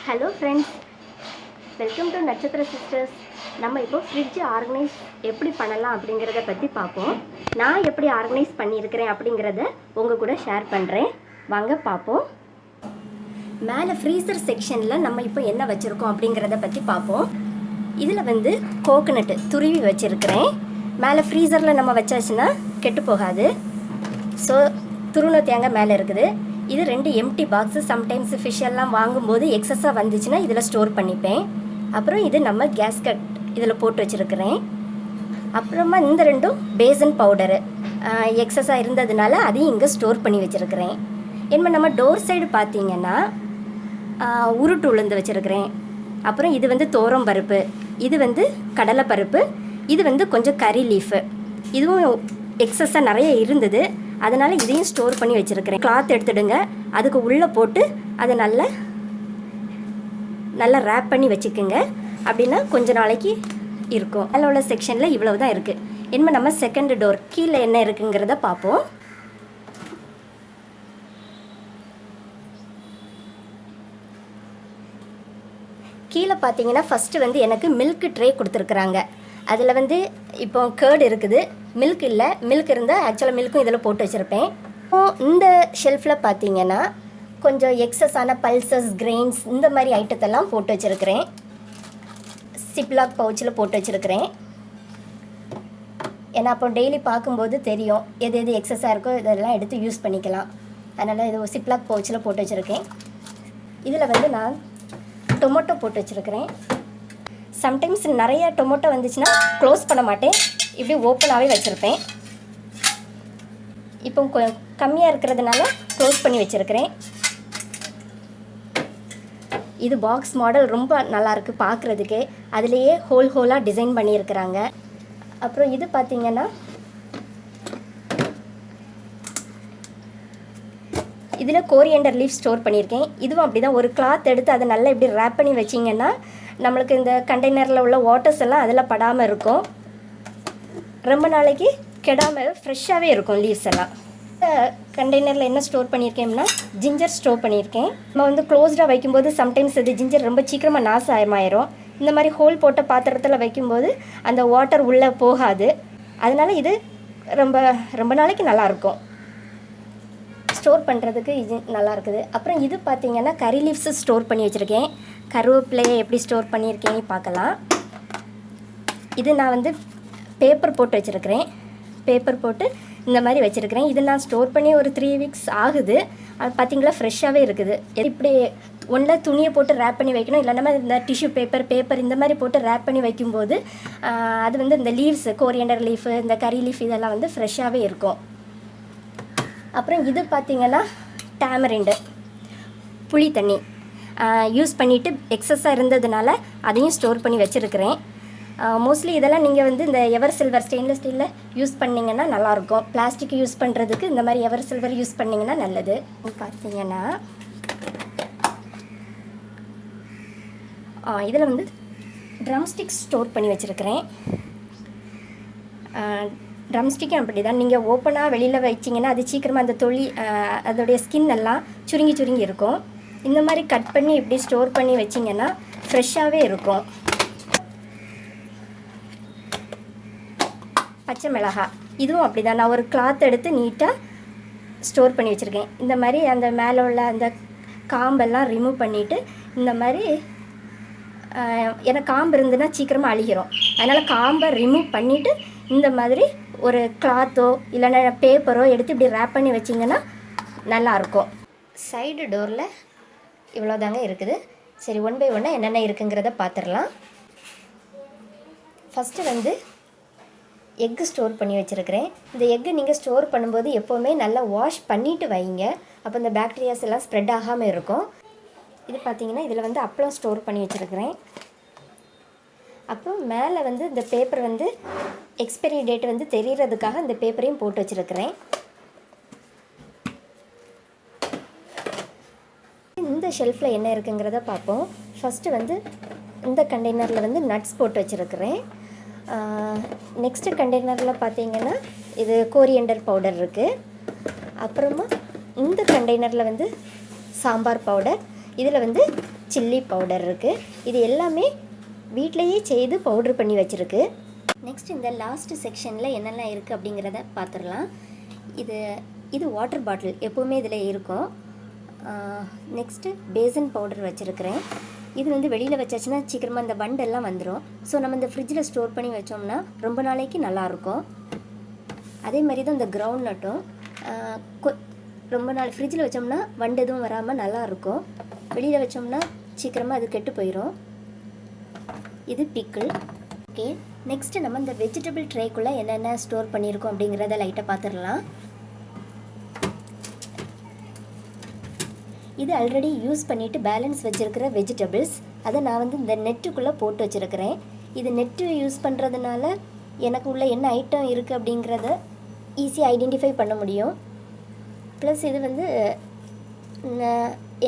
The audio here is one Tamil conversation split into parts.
ஹலோ ஃப்ரெண்ட்ஸ், வெல்கம் டு நட்சத்திர சிஸ்டர்ஸ். நம்ம இப்போ ஃப்ரிட்ஜ் ஆர்கனைஸ் எப்படி பண்ணலாம் அப்படிங்கிறத பற்றி பார்ப்போம். நான் எப்படி ஆர்கனைஸ் பண்ணியிருக்கிறேன் அப்படிங்கிறத உங்கள் கூட ஷேர் பண்ணுறேன். வாங்க பார்ப்போம். மேலே ஃப்ரீசர் செக்ஷனில் நம்ம இப்போ என்ன வச்சுருக்கோம் அப்படிங்கிறத பற்றி பார்ப்போம். இதில் வந்து கோகனட்டு துருவி வச்சுருக்கிறேன். மேலே ஃப்ரீசரில் நம்ம வச்சாச்சுன்னா கெட்டு போகாது. ஸோ துருவன தேங்காய் மேலே இருக்குது. இது 2 எம்டி பாக்ஸு. சம்டைம்ஸ் ஃபிஷ் எல்லாம் வாங்கும்போது எக்ஸஸாக வந்துச்சுன்னா இதில் ஸ்டோர் பண்ணிப்பேன். அப்புறம் இது நம்ம கேஸ்கட் இதில் போட்டு வச்சுருக்கிறேன். அப்புறமா இந்த 2 பேசன் பவுடரு எக்ஸஸாக இருந்ததுனால அதையும் இங்கே ஸ்டோர் பண்ணி வச்சுருக்கிறேன். என்ன நம்ம டோர் சைடு பார்த்திங்கன்னா உருட்டு உளுந்து வச்சுருக்கிறேன். அப்புறம் இது வந்து தோரம் பருப்பு, இது வந்து கடலை பருப்பு, இது வந்து கொஞ்சம் கறி லீஃபு. இதுவும் எக்ஸஸாக நிறைய இருந்தது, அதனால் இதையும் ஸ்டோர் பண்ணி வச்சுருக்கிறேன். கிளாத் எடுத்துடுங்க, அதுக்கு உள்ளே போட்டு அதை நல்லா ரேப் பண்ணி வச்சுக்கோங்க. அப்படின்னா கொஞ்ச நாளைக்கு இருக்கும். அதில் உள்ள செக்ஷனில் இவ்வளவு தான் இருக்குது. இனிமேல் நம்ம செகண்ட் டோர் கீழே என்ன இருக்குங்கிறத பார்ப்போம். கீழே பார்த்தீங்கன்னா ஃபஸ்ட்டு வந்து எனக்கு மில்க் ட்ரே கொடுத்துருக்குறாங்க. அதில் வந்து இப்போ கேர்டு இருக்குது, மில்க் இல்லை. மில்க் இருந்தால் ஆக்சுவலாக மில்க்கும் இதில் போட்டு வச்சுருப்பேன். இந்த ஷெல்ஃபில் பார்த்தீங்கன்னா கொஞ்சம் எக்ஸஸான பல்சஸ், கிரெயின்ஸ் இந்த மாதிரி ஐட்டத்தெல்லாம் போட்டு வச்சுருக்கிறேன். சிப்லாக் பவுச்சில் போட்டு வச்சுருக்கிறேன். ஏன்னா அப்போ டெய்லி பார்க்கும்போது தெரியும் எது எது எக்ஸஸாக இருக்கோ இதெல்லாம் எடுத்து யூஸ் பண்ணிக்கலாம். அதனால் இது சிப்லாக் பவுச்சில் போட்டு வச்சுருக்கேன். இதில் வந்து நான் டொமேட்டோ போட்டு வச்சுருக்கிறேன். சம்டைம்ஸ் நிறைய டொமேட்டோ வந்துச்சுன்னா க்ளோஸ் பண்ண மாட்டேன், இப்படி ஓப்பனாகவே வச்சுருப்பேன். இப்போ கம்மியாக இருக்கிறதுனால க்ளோஸ் பண்ணி வச்சுருக்கிறேன். இது பாக்ஸ் மாடல் ரொம்ப நல்லாயிருக்கு பார்க்குறதுக்கே. அதுலேயே ஹோலாக டிசைன் பண்ணியிருக்கிறாங்க. அப்புறம் இது பார்த்திங்கன்னா இதில் கோரியண்டர் லீஃப் ஸ்டோர் பண்ணியிருக்கேன். இதுவும் அப்படி தான். ஒரு கிளாத் எடுத்து அதை நல்லா இப்படி ரேப் பண்ணி வச்சிங்கன்னா நம்மளுக்கு இந்த கண்டெய்னரில் உள்ள வாட்டர்ஸ் எல்லாம் அதில் படாமல் இருக்கும். ரொம்ப நாளைக்கு கெடாமல் ஃப்ரெஷ்ஷாகவே இருக்கும் லீவ்ஸ் எல்லாம். கண்டெய்னரில் என்ன ஸ்டோர் பண்ணியிருக்கேன்னா ஜிஞ்சர் ஸ்டோர் பண்ணியிருக்கேன். நம்ம வந்து க்ளோஸ்டாக வைக்கும்போது சம்டைம்ஸ் இது ஜிஞ்சர் ரொம்ப சீக்கிரமாக நாசமாயிரும். இந்த மாதிரி ஹோல் போட்ட பாத்திரத்தில் வைக்கும்போது அந்த வாட்டர் உள்ளே போகாது. அதனால் இது ரொம்ப நாளைக்கு நல்லாயிருக்கும், ஸ்டோர் பண்ணுறதுக்கு இது நல்லா இருக்குது. அப்புறம் இது பார்த்திங்கன்னா கறி லீவ்ஸு ஸ்டோர் பண்ணி வச்சுருக்கேன். கருவேப்பிலையை எப்படி ஸ்டோர் பண்ணியிருக்கேன்னு பார்க்கலாம். இது நான் வந்து பேப்பர் போட்டு வச்சுருக்கிறேன். பேப்பர் போட்டு இந்த மாதிரி வச்சுருக்கிறேன். இது நான் ஸ்டோர் பண்ணி ஒரு 3 வீக்ஸ் ஆகுது. அது பார்த்திங்களா ஃப்ரெஷ்ஷாகவே இருக்குது. இப்படி ஒன்றில் துணியை போட்டு ரேப் பண்ணி வைக்கணும், இல்லை நம்ம இந்த டிஷ்யூ பேப்பர் இந்த மாதிரி போட்டு ரேப் பண்ணி வைக்கும்போது அது வந்து இந்த லீவ்ஸு, கோரியண்டர் லீஃபு, இந்த கறி லீஃப் இதெல்லாம் வந்து ஃப்ரெஷ்ஷாகவே இருக்கும். அப்புறம் இது பார்த்திங்கன்னா டேமரிண்டு புளி தண்ணி யூஸ் பண்ணிவிட்டு எக்ஸஸாக இருந்ததுனால அதையும் ஸ்டோர் பண்ணி வச்சுருக்கிறேன். மோஸ்ட்லி இதெல்லாம் நீங்கள் வந்து இந்த எவர் சில்வர் ஸ்டெயின்லெஸ் ஸ்டீலில் யூஸ் பண்ணிங்கன்னா நல்லாயிருக்கும். பிளாஸ்டிக் யூஸ் பண்ணுறதுக்கு இந்த மாதிரி எவர் சில்வர் யூஸ் பண்ணிங்கன்னா நல்லது. பார்த்திங்கன்னா இதில் வந்து ட்ரம்ஸ்டிக்ஸ் ஸ்டோர் பண்ணி வச்சுருக்கிறேன். ட்ரம்ஸ்டிக்கும் அப்படி தான். நீங்கள் ஓப்பனாக வெளியில் வச்சிங்கன்னா அது சீக்கிரமாக அந்த அதோடைய ஸ்கின் எல்லாம் சுருங்கி இருக்கும். இந்த மாதிரி கட் பண்ணி இப்படி ஸ்டோர் பண்ணி வச்சிங்கன்னா ஃப்ரெஷ்ஷாகவே இருக்கும். பச்சை மிளகாய் இதுவும் அப்படி தான். நான் ஒரு கிளாத் எடுத்து நீட்டாக ஸ்டோர் பண்ணி வச்சுருக்கேன். இந்த மாதிரி அந்த மேலே உள்ள அந்த காம்பெல்லாம் ரிமூவ் பண்ணிவிட்டு இந்த மாதிரி ஏன்னா காம்பு இருந்துன்னா சீக்கிரமாக அழுகிரும். அதனால் காம்பை ரிமூவ் பண்ணிவிட்டு இந்த மாதிரி ஒரு கிளாத்தோ இல்லைன்னா பேப்பரோ எடுத்து இப்படி ரேப் பண்ணி வச்சிங்கன்னா நல்லாயிருக்கும். சைடு டோரில் இவ்வளோதாங்க இருக்குது. சரி, 1 பை 1 என்னென்ன இருக்குங்கிறத பார்த்துடலாம். ஃபஸ்ட்டு வந்து எக்கு ஸ்டோர் பண்ணி வச்சுருக்கிறேன். இந்த எக்கு நீங்கள் ஸ்டோர் பண்ணும்போது எப்போவுமே நல்லா வாஷ் பண்ணிவிட்டு வைங்க. அப்போ இந்த பாக்டீரியாஸ் எல்லாம் ஸ்ப்ரெட் ஆகாமல் இருக்கும். இது பார்த்திங்கன்னா இதில் வந்து அப்பளம் ஸ்டோர் பண்ணி வச்சுருக்கிறேன். அப்புறம் மேலே வந்து இந்த பேப்பர் வந்து எக்ஸ்பைரி டேட் வந்து தெரிகிறதுக்காக இந்த பேப்பரையும் போட்டு வச்சுருக்கிறேன். இந்த ஷெல்ஃபில் என்ன இருக்குங்கிறத பார்ப்போம். ஃபஸ்ட்டு வந்து இந்த கண்டெய்னரில் வந்து நட்ஸ் போட்டு வச்சுருக்கிறேன். நெக்ஸ்ட்டு கண்டெய்னரில் பார்த்திங்கன்னா இது கோரியண்டர் பவுடர் இருக்குது. அப்புறமா இந்த கண்டெய்னரில் வந்து சாம்பார் பவுடர், இதில் வந்து சில்லி பவுடர் இருக்குது. இது எல்லாமே வீட்டிலையே செய்து பவுட்ரு பண்ணி வச்சுருக்கு. நெக்ஸ்ட் இந்த லாஸ்ட் செக்ஷனில் என்னெல்லாம் இருக்குது அப்படிங்கிறத பார்த்துடலாம். இது வாட்டர் பாட்டில் எப்போவுமே இதில் இருக்கும். நெக்ஸ்ட்டு பேசன் பவுடர் வச்சுருக்கிறேன். இது வந்து வெளியில் வச்சாச்சுன்னா சீக்கிரமாக இந்த வண்டெல்லாம் வந்துடும். ஸோ நம்ம இந்த ஃப்ரிட்ஜில் ஸ்டோர் பண்ணி வச்சோம்னா ரொம்ப நாளைக்கு நல்லாயிருக்கும். அதே மாதிரி தான் இந்த கிரவுண்ட் நட்டும் ரொம்ப நாள் ஃப்ரிட்ஜில் வச்சோம்னா வண்டு எதுவும் வராமல் நல்லாயிருக்கும். வெளியில் வச்சோம்னா சீக்கிரமாக அது கெட்டு போயிடும். இது பிக்கிள். ஓகே, நெக்ஸ்ட்டு நம்ம இந்த வெஜிடபிள் ட்ரேக்குள்ளே என்னென்ன ஸ்டோர் பண்ணியிருக்கோம் அப்படிங்கிறத லைட்டாக பார்த்துடலாம். இது ஆல்ரெடி யூஸ் பண்ணிவிட்டு பேலன்ஸ் வச்சுருக்கிற வெஜிடபிள்ஸ், அதை நான் வந்து இந்த நெட்டுக்குள்ளே போட்டு வச்சுருக்கிறேன். இது நெட்டு யூஸ் பண்ணுறதுனால எனக்கு உள்ள என்ன ஐட்டம் இருக்குது அப்படிங்கிறத ஈஸியாக ஐடென்டிஃபை பண்ண முடியும். ப்ளஸ் இது வந்து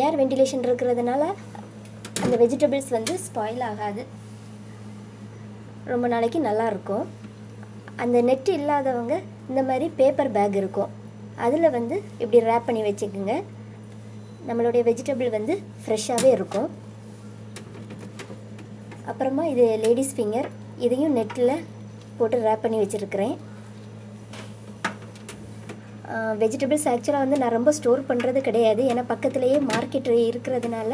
ஏர் வென்டிலேஷன் இருக்கிறதுனால அந்த வெஜிடபிள்ஸ் வந்து ஸ்பாயில் ஆகாது, ரொம்ப நாளைக்கு நல்லாயிருக்கும். அந்த நெட்டு இல்லாதவங்க இந்த மாதிரி பேப்பர் பேக் இருக்கும், அதில் வந்து இப்படி ரேப் பண்ணி வச்சுக்கோங்க. நம்மளுடைய வெஜிடபிள் வந்து ஃப்ரெஷ்ஷாகவே இருக்கும். அப்புறமா இது லேடிஸ் ஃபிங்கர், இதையும் நெட்டில் போட்டு ரேப் பண்ணி வச்சுருக்கிறேன். வெஜிடபிள்ஸ் ஆக்சுவலாக வந்து நான் ரொம்ப ஸ்டோர் பண்ணுறது கிடையாது, ஏன்னா பக்கத்துலேயே மார்க்கெட் இருக்கிறதுனால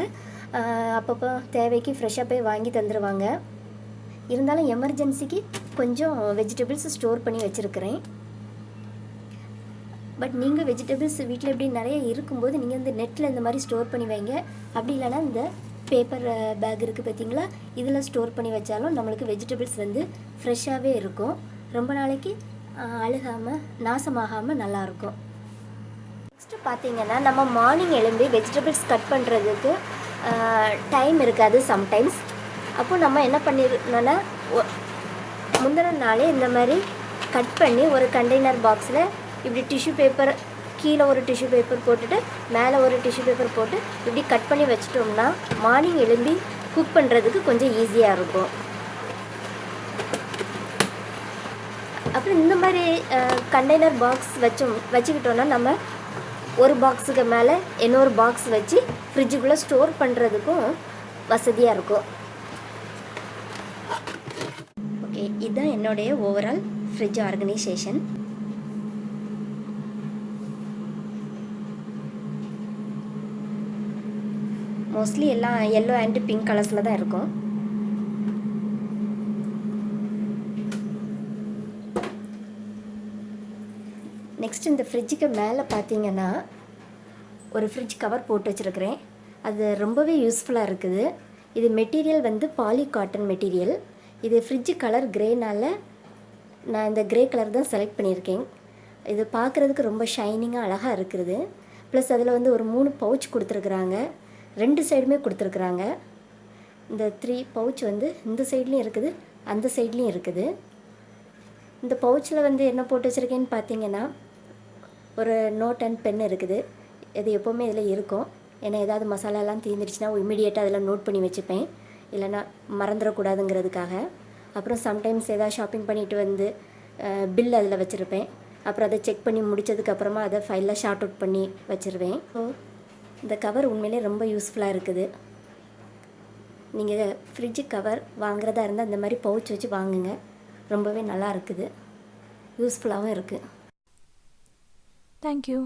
அப்பப்போ தேவைக்கு ஃப்ரெஷ்ஷாக போய் வாங்கி தந்துடுவாங்க. இருந்தாலும் எமர்ஜென்சிக்கு கொஞ்சம் வெஜிடபிள்ஸ் ஸ்டோர் பண்ணி வச்சுருக்கிறேன். பட் நீங்கள் வெஜிடபிள்ஸ் வீட்டில் எப்படி நிறைய இருக்கும்போது நீங்கள் வந்து நெட்டில் இந்த மாதிரி ஸ்டோர் பண்ணி வைங்க. அப்படி இல்லைனா இந்த பேப்பர் பேக் இருக்குது பார்த்தீங்களா, இதில் ஸ்டோர் பண்ணி வச்சாலும் நம்மளுக்கு வெஜிடபிள்ஸ் வந்து ஃப்ரெஷ்ஷாகவே இருக்கும், ரொம்ப நாளைக்கு அழுகாமல் நாசமாகாமல் நல்லாயிருக்கும். நெக்ஸ்ட்டு பார்த்தீங்கன்னா நம்ம மார்னிங் எழும்பி வெஜிடபிள்ஸ் கட் பண்ணுறதுக்கு டைம் இருக்காது சம்டைம்ஸ். அப்போது நம்ம என்ன பண்ணிடணும்னா முந்தின நாளே இந்த மாதிரி கட் பண்ணி ஒரு கண்டெய்னர் பாக்ஸில் இப்படி டிஷ்யூ பேப்பர் கீழே ஒரு டிஷ்யூ பேப்பர் போட்டுட்டு மேலே ஒரு டிஷ்யூ பேப்பர் போட்டு இப்படி கட் பண்ணி வச்சிட்டோம்னா மார்னிங் எழும்பி குக் பண்ணுறதுக்கு கொஞ்சம் ஈஸியாக இருக்கும். அப்புறம் இந்த மாதிரி கண்டெய்னர் பாக்ஸ் வச்சுக்கிட்டோன்னா நம்ம ஒரு பாக்ஸுக்கு மேலே இன்னொரு பாக்ஸ் வச்சு ஃப்ரிட்ஜுக்குள்ளே ஸ்டோர் பண்ணுறதுக்கும் வசதியாக இருக்கும். ஓகே, இதுதான் என்னுடைய ஓவரால் ஃப்ரிட்ஜ் ஆர்கனைசேஷன். மோஸ்ட்லி எல்லாம் எல்லோ அண்ட் பிங்க் கலர்ஸில் தான் இருக்கும். நெக்ஸ்ட் இந்த ஃப்ரிட்ஜுக்கு மேலே பார்த்தீங்கன்னா ஒரு ஃப்ரிட்ஜ் கவர் போட்டு வச்சுருக்கிறேன். அது ரொம்பவே யூஸ்ஃபுல்லாக இருக்குது. இது மெட்டீரியல் வந்து பாலி காட்டன் மெட்டீரியல். இது ஃப்ரிட்ஜு கலர் கிரேனால் நான் இந்த கிரே கலர் தான் செலக்ட் பண்ணியிருக்கேன். இது பார்க்குறதுக்கு ரொம்ப ஷைனிங்காக அழகாக இருக்குது. ப்ளஸ் அதில் வந்து ஒரு 3 பவுச் கொடுத்துருக்குறாங்க, 2 சைடுமே கொடுத்துருக்குறாங்க. இந்த 3 பவுச் வந்து இந்த சைட்லேயும் இருக்குது, அந்த சைட்லேயும் இருக்குது. இந்த பவுச்சில் வந்து என்ன போட்டு வச்சுருக்கேன்னு பார்த்தீங்கன்னா ஒரு நோட் அண்ட் பென் இருக்குது. இது எப்போவுமே இதில் இருக்கும், ஏன்னா ஏதாவது மசாலாலாம் தீர்ந்துடுச்சுன்னா இமீடியட்டாக அதில் நோட் பண்ணி வச்சுப்பேன், இல்லைன்னா மறந்துடக்கூடாதுங்கிறதுக்காக. அப்புறம் சம்டைம்ஸ் ஏதாவது ஷாப்பிங் பண்ணிவிட்டு வந்து பில் அதில் வச்சுருப்பேன். அப்புறம் அதை செக் பண்ணி முடித்ததுக்கப்புறமா அதை ஃபைலில் ஷார்ட் அவுட் பண்ணி வச்சுருவேன். ஸோ இந்த கவர் உண்மையிலே ரொம்ப யூஸ்ஃபுல்லாக இருக்குது. நீங்கள் ஃப்ரிட்ஜு கவர் வாங்குறதா இருந்தால் இந்த மாதிரி பவுச் வச்சு வாங்குங்க, ரொம்பவே நல்லா இருக்குது, யூஸ்ஃபுல்லாகவும் இருக்குது. தேங்க்யூ.